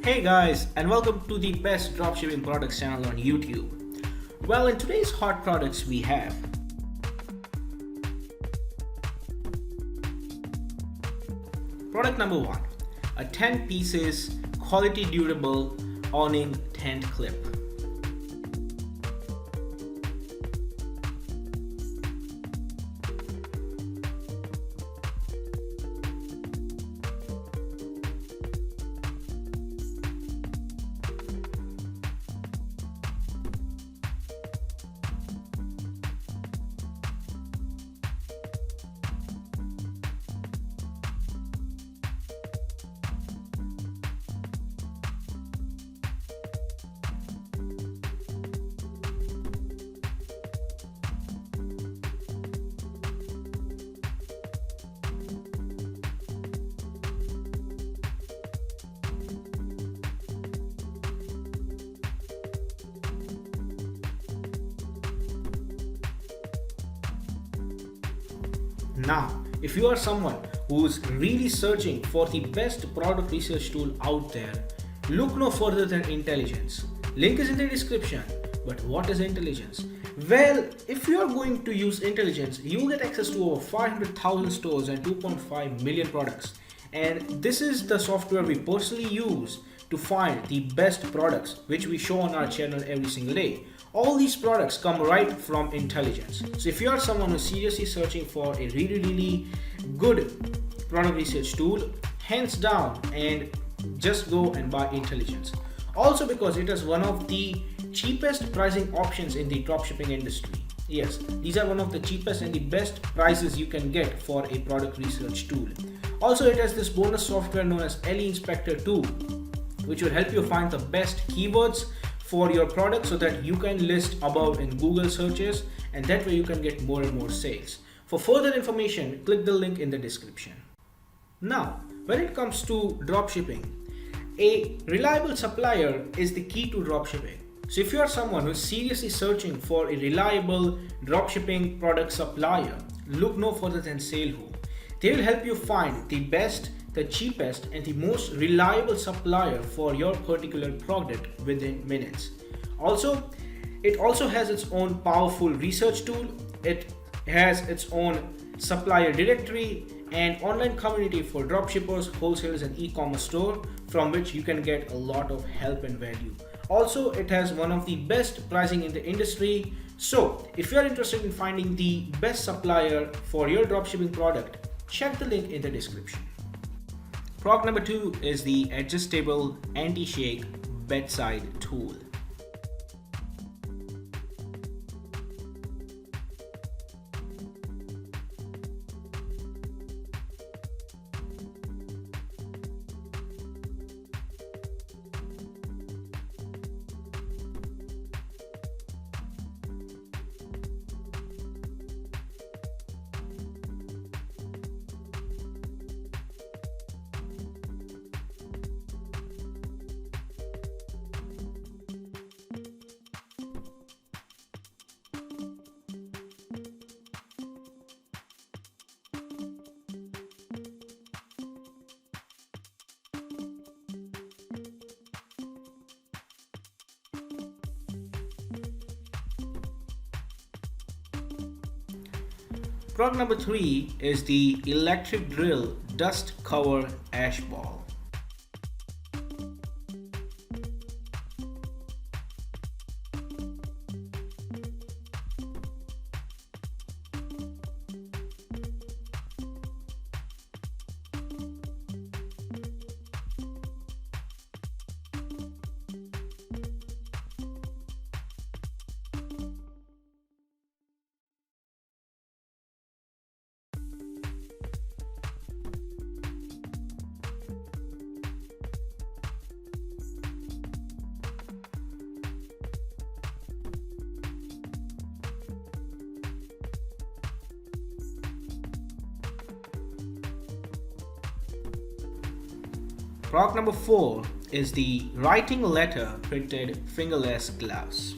Hey guys, and welcome to the best dropshipping products channel on YouTube. Well, in today's hot products, we have product number one, a 10 pieces quality durable awning tent clip. Now, if you are someone who's really searching for the best product research tool out there, look no further than Intelligence. Link is in the description. But what is Intelligence? Well, if you are going to use Intelligence, you will get access to over 500,000 stores and 2.5 million products. And this is the software we personally use to find the best products which we show on our channel every single day. All these products come right from Intelligence. So if you are someone who's seriously searching for a really good product research tool, hands down, and just go and buy Intelligence. Also because it is one of the cheapest pricing options in the dropshipping industry. Yes, these are one of the cheapest and the best prices you can get for a product research tool. Also, it has this bonus software known as LE Inspector 2, which will help you find the best keywords for your product so that you can list above in Google searches, and that way you can get more and more sales. For further information, click the link in the description. Now, when it comes to dropshipping, a reliable supplier is the key to dropshipping. So if you are someone who is seriously searching for a reliable dropshipping product supplier, look no further than SaleHoo. They will help you find the best, the cheapest, and the most reliable supplier for your particular product within minutes. Also, it also has its own powerful research tool. It has its own supplier directory and online community for dropshippers, wholesalers, and e-commerce store from which you can get a lot of help and value. Also, it has one of the best pricing in the industry. So, if you are interested in finding the best supplier for your dropshipping product, check the link in the description. Product number two is the adjustable anti-shake bedside tool. Product number three is the electric drill dust cover ash ball. Product number four is the writing letter printed fingerless gloves.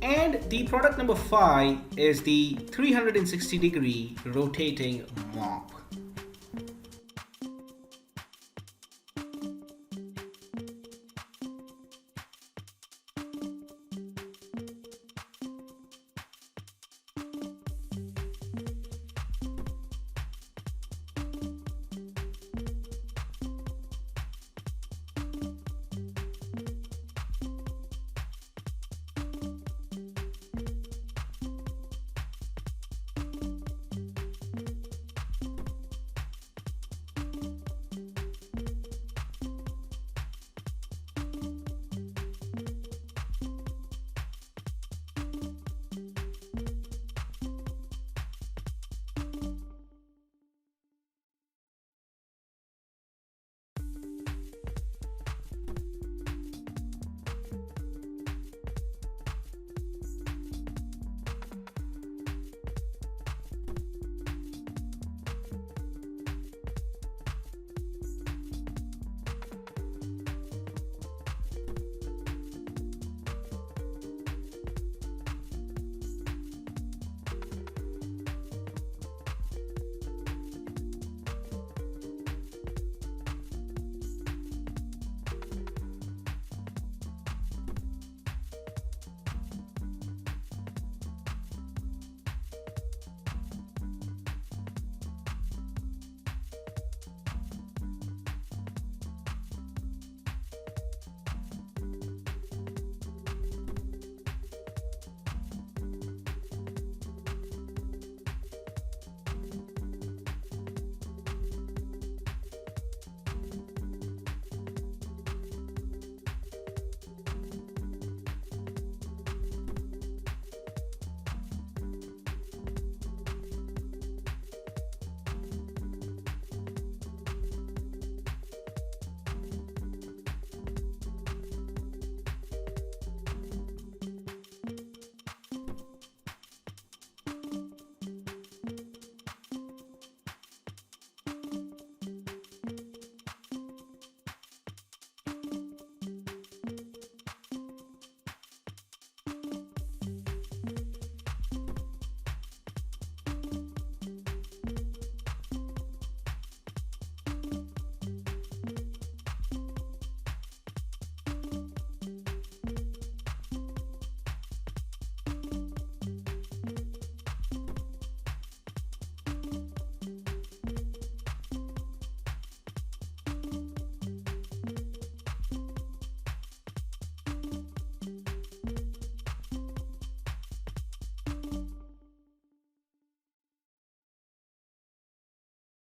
And the product number 5 is the 360-degree rotating mop.